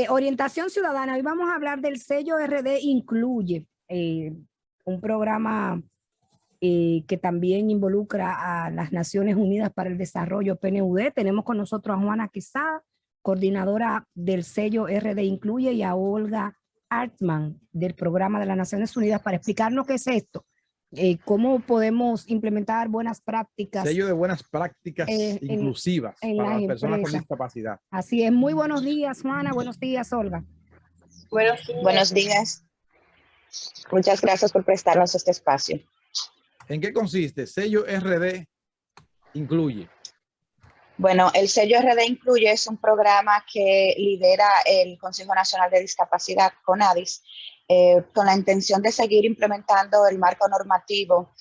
Orientación ciudadana, hoy vamos a hablar del sello RD Incluye, un programa que también involucra a las Naciones Unidas para el Desarrollo, PNUD. Tenemos con nosotros a Juana Quesada, coordinadora del sello RD Incluye, y a Olga Hartman del programa de las Naciones Unidas para explicarnos qué es esto, cómo podemos implementar buenas prácticas. Sello de buenas prácticas inclusivas para las personas con discapacidad. Así es. Muy buenos días, Juana. Buenos días, Olga. Buenos días. Muchas gracias por prestarnos este espacio. ¿En qué consiste sello RD Incluye? Bueno, el sello RD Incluye es un programa que lidera el Consejo Nacional de Discapacidad, CONADIS, con la intención de seguir implementando el marco normativo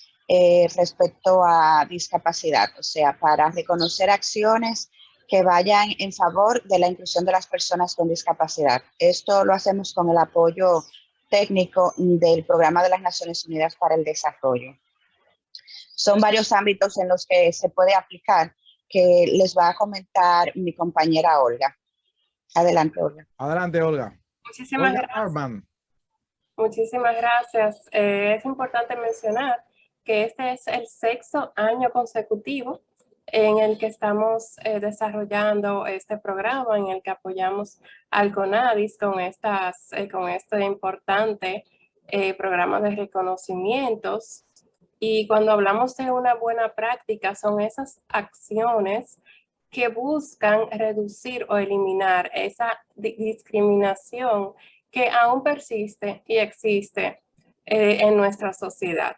respecto a discapacidad, o sea, para reconocer acciones que vayan en favor de la inclusión de las personas con discapacidad. Esto lo hacemos con el apoyo técnico del Programa de las Naciones Unidas para el Desarrollo. Son varios ámbitos en los que se puede aplicar, que les va a comentar mi compañera Olga. Adelante, Olga. Adelante, Olga. Muchísimas gracias. Muchísimas gracias. Es importante mencionar que este es el 6º año consecutivo en el que estamos desarrollando este programa, en el que apoyamos al CONADIS con este importante programa de reconocimientos. Y cuando hablamos de una buena práctica, son esas acciones que buscan reducir o eliminar esa discriminación que aún persiste y existe en nuestra sociedad.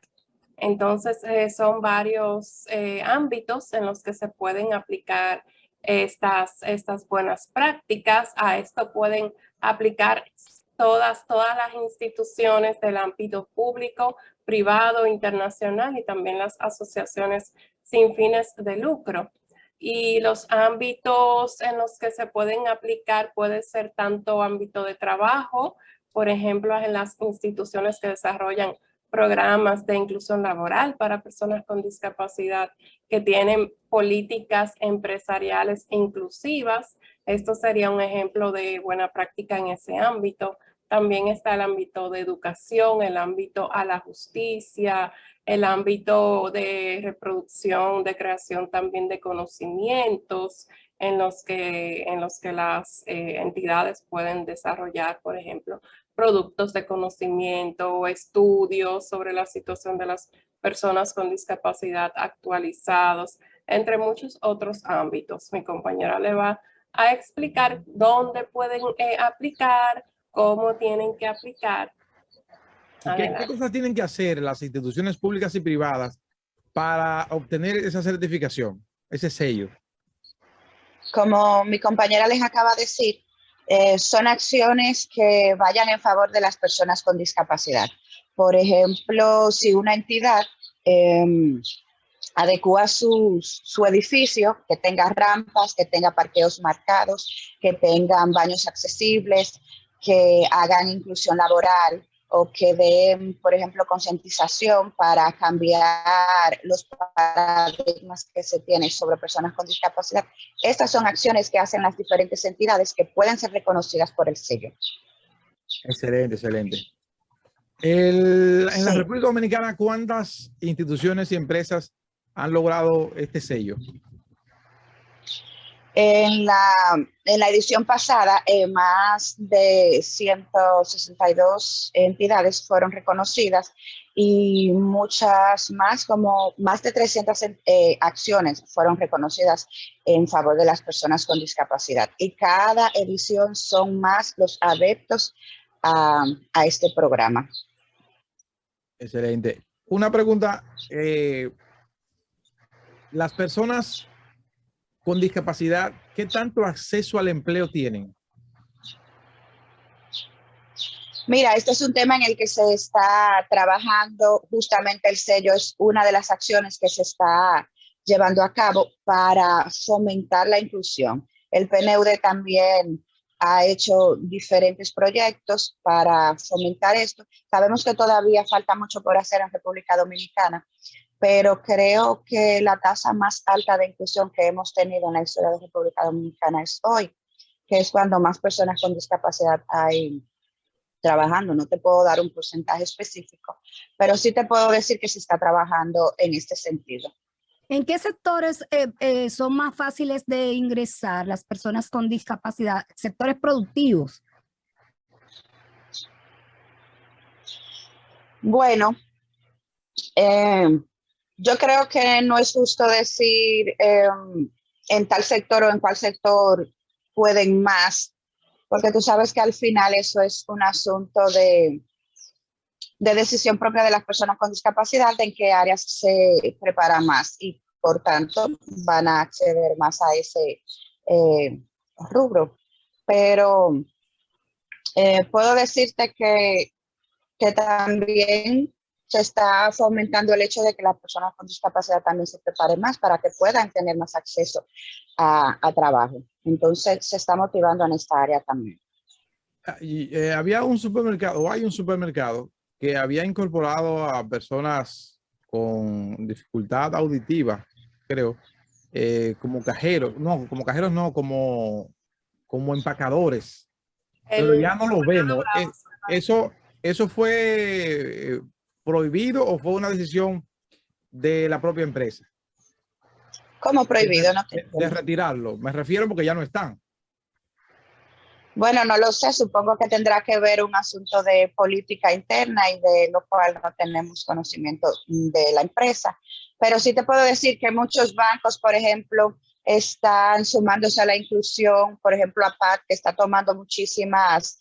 Entonces, son varios ámbitos en los que se pueden aplicar estas buenas prácticas. A esto pueden aplicar todas las instituciones del ámbito público, privado, internacional, y también las asociaciones sin fines de lucro. Y los ámbitos en los que se pueden aplicar puede ser tanto ámbito de trabajo, por ejemplo, en las instituciones que desarrollan programas de inclusión laboral para personas con discapacidad, que tienen políticas empresariales inclusivas. Esto sería un ejemplo de buena práctica en ese ámbito. También está el ámbito de educación, el ámbito a la justicia, el ámbito de reproducción, de creación también de conocimientos en los que las entidades pueden desarrollar, por ejemplo, productos de conocimiento o estudios sobre la situación de las personas con discapacidad actualizados, entre muchos otros ámbitos. Mi compañera le va a explicar dónde pueden aplicar, cómo tienen que aplicar. ¿Qué cosas tienen que hacer las instituciones públicas y privadas para obtener esa certificación, ese sello? Como mi compañera les acaba de decir, son acciones que vayan en favor de las personas con discapacidad. Por ejemplo, si una entidad adecua su edificio, que tenga rampas, que tenga parqueos marcados, que tengan baños accesibles, que hagan inclusión laboral, o que den, por ejemplo, concientización para cambiar los paradigmas que se tienen sobre personas con discapacidad. Estas son acciones que hacen las diferentes entidades que pueden ser reconocidas por el sello. Excelente, excelente. En la República Dominicana, ¿cuántas instituciones y empresas han logrado este sello? En la edición pasada, más de 162 entidades fueron reconocidas y muchas más, como más de 300 acciones fueron reconocidas en favor de las personas con discapacidad. Y cada edición son más los adeptos a este programa. Excelente. Una pregunta. Las personas con discapacidad, ¿qué tanto acceso al empleo tienen? Mira, este es un tema en el que se está trabajando. Justamente el sello es una de las acciones que se está llevando a cabo para fomentar la inclusión. El PNUD también ha hecho diferentes proyectos para fomentar esto. Sabemos que todavía falta mucho por hacer en República Dominicana, pero creo que la tasa más alta de inclusión que hemos tenido en la historia de República Dominicana es hoy. que es cuando más personas con discapacidad hay trabajando. No te puedo dar un porcentaje específico, pero sí te puedo decir que se está trabajando en este sentido. ¿En qué sectores son más fáciles de ingresar las personas con discapacidad? ¿Sectores productivos? Bueno, yo creo que no es justo decir en tal sector o en cuál sector pueden más, porque tú sabes que al final eso es un asunto de decisión propia de las personas con discapacidad, de en qué áreas se prepara más y por tanto van a acceder más a ese rubro. Pero puedo decirte que también se está fomentando el hecho de que las personas con discapacidad también se preparen más para que puedan tener más acceso a trabajo. Entonces se está motivando en esta área también. Y había un supermercado, o hay un supermercado que había incorporado a personas con dificultad auditiva, creo, como cajeros, no, como empacadores, pero ya no lo vemos. ¿Eso fue prohibido o fue una decisión de la propia empresa? ¿Cómo prohibido? No te De retirarlo. Me refiero porque ya no están. Bueno, no lo sé, supongo que tendrá que ver un asunto de política interna y de lo cual no tenemos conocimiento de la empresa. Pero sí te puedo decir que muchos bancos, por ejemplo, están sumándose a la inclusión, por ejemplo, APAT, que está tomando muchísimas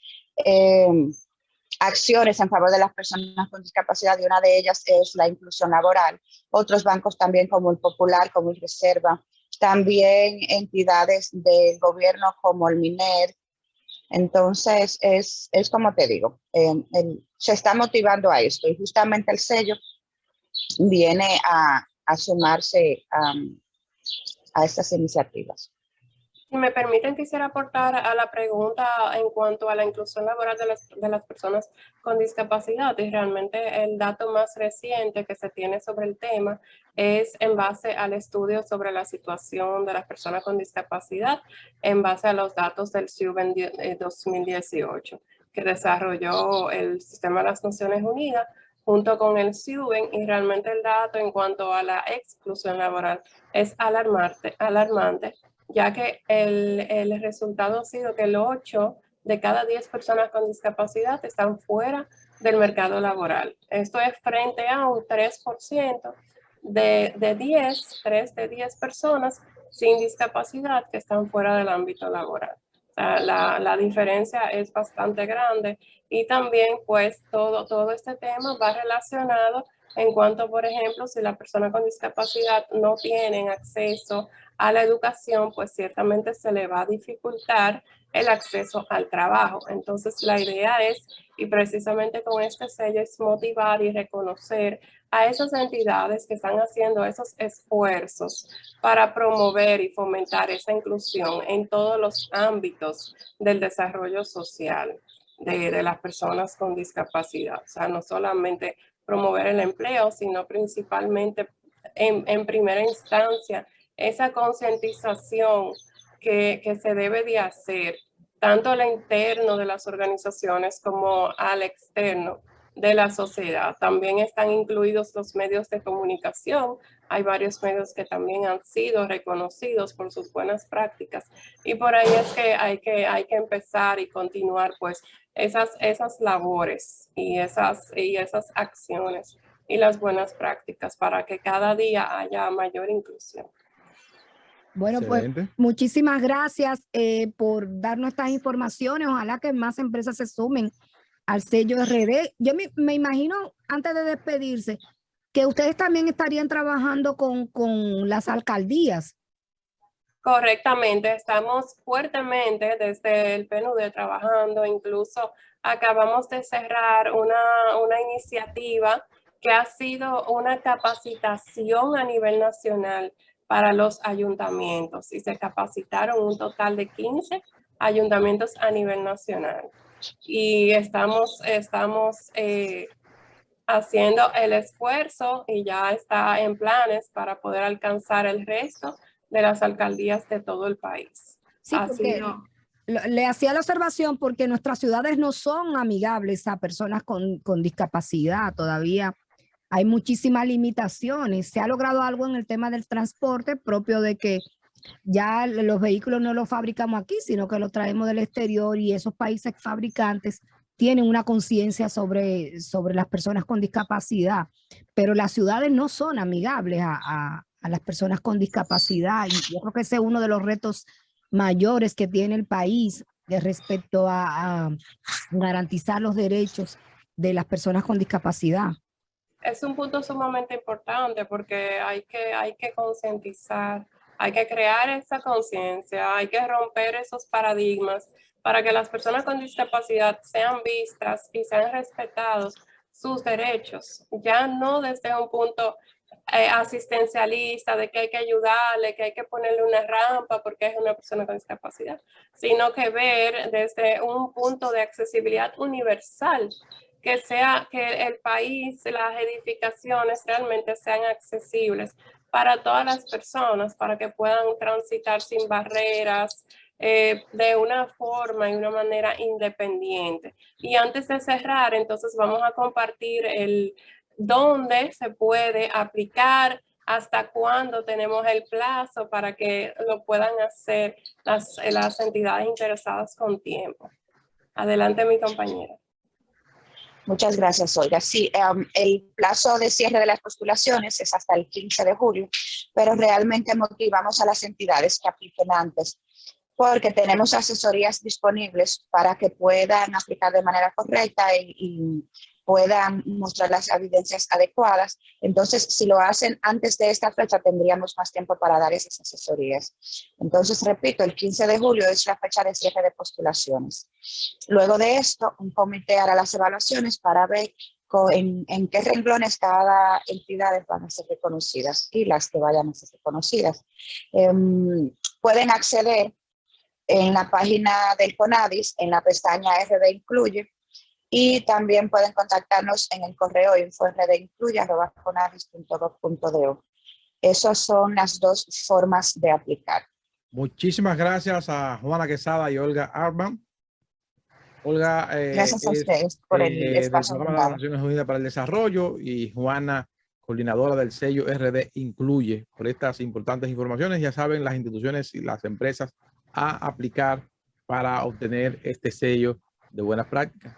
acciones en favor de las personas con discapacidad y una de ellas es la inclusión laboral. Otros bancos también como el Popular, como el Reserva, también entidades del gobierno como el MINER. Entonces, es como te digo, se está motivando a esto y justamente el sello viene a sumarse a estas iniciativas. Si me permiten, quisiera aportar a la pregunta en cuanto a la inclusión laboral de las personas con discapacidad. Y realmente el dato más reciente que se tiene sobre el tema es en base al estudio sobre la situación de las personas con discapacidad, en base a los datos del SIUBEN 2018, que desarrolló el Sistema de las Naciones Unidas junto con el SIUBEN, y realmente el dato en cuanto a la exclusión laboral es alarmante, ya que el resultado ha sido que el 8 de cada 10 personas con discapacidad están fuera del mercado laboral. Esto es frente a un 3% de 10 personas sin discapacidad que están fuera del ámbito laboral. La diferencia es bastante grande y también pues todo este tema va relacionado en cuanto, por ejemplo, si la persona con discapacidad no tienen acceso a la educación, pues ciertamente se le va a dificultar el acceso al trabajo. Entonces la idea es, y precisamente con este sello, es motivar y reconocer a esas entidades que están haciendo esos esfuerzos para promover y fomentar esa inclusión en todos los ámbitos del desarrollo social de las personas con discapacidad. O sea, no solamente promover el empleo, sino principalmente en primera instancia esa concientización que se debe de hacer tanto al interno de las organizaciones como al externo de la sociedad. También están incluidos los medios de comunicación. Hay varios medios que también han sido reconocidos por sus buenas prácticas y por ahí es que hay que empezar y continuar pues esas labores y esas acciones y las buenas prácticas para que cada día haya mayor inclusión. Bueno, Excelente. pues muchísimas gracias por darnos estas informaciones. Ojalá que más empresas se sumen al sello RD. Yo me imagino, antes de despedirse, que ustedes también estarían trabajando con las alcaldías. Correctamente, estamos fuertemente desde el PNUD trabajando, incluso acabamos de cerrar una iniciativa que ha sido una capacitación a nivel nacional para los ayuntamientos y se capacitaron un total de 15 ayuntamientos a nivel nacional. Y estamos haciendo el esfuerzo y ya está en planes para poder alcanzar el resto de las alcaldías de todo el país. Sí, porque Le hacía la observación porque nuestras ciudades no son amigables a personas con discapacidad. Todavía hay muchísimas limitaciones. Se ha logrado algo en el tema del transporte propio de que ya los vehículos no los fabricamos aquí, sino que los traemos del exterior, y esos países fabricantes tienen una conciencia sobre las personas con discapacidad, pero las ciudades no son amigables a las personas con discapacidad, y yo creo que ese es uno de los retos mayores que tiene el país respecto a garantizar los derechos de las personas con discapacidad. Es un punto sumamente importante porque hay que concientizar, hay que crear esa conciencia, hay que romper esos paradigmas para que las personas con discapacidad sean vistas y sean respetados sus derechos, ya no desde un punto asistencialista de que hay que ayudarle, que hay que ponerle una rampa porque es una persona con discapacidad, sino que ver desde un punto de accesibilidad universal, que el país, las edificaciones realmente sean accesibles para todas las personas, para que puedan transitar sin barreras, de una forma y una manera independiente. Y antes de cerrar, entonces vamos a compartir dónde se puede aplicar, hasta cuándo tenemos el plazo para que lo puedan hacer las entidades interesadas con tiempo. Adelante, mi compañera. Muchas gracias, Olga. Sí, el plazo de cierre de las postulaciones es hasta el 15 de julio, pero realmente motivamos a las entidades que apliquen antes, porque tenemos asesorías disponibles para que puedan aplicar de manera correcta y puedan mostrar las evidencias adecuadas. Entonces, si lo hacen antes de esta fecha, tendríamos más tiempo para dar esas asesorías. Entonces, repito, el 15 de julio es la fecha de cierre de postulaciones. Luego de esto, un comité hará las evaluaciones para ver en qué renglones cada entidad van a ser reconocidas y las que vayan a ser reconocidas. Pueden acceder en la página del CONADIS, en la pestaña RD Incluye, y también pueden contactarnos en el correo info@rdincluye@conadis.gov.do. Esas son las dos formas de aplicar. Muchísimas gracias a Juana Quesada y Olga Arban. Olga Gracias a ustedes por el espacio. del Programa de las Naciones Unidas para el Desarrollo, y Juana, coordinadora del sello RD Incluye, por estas importantes informaciones. Ya saben, las instituciones y las empresas a aplicar para obtener este sello de buenas prácticas.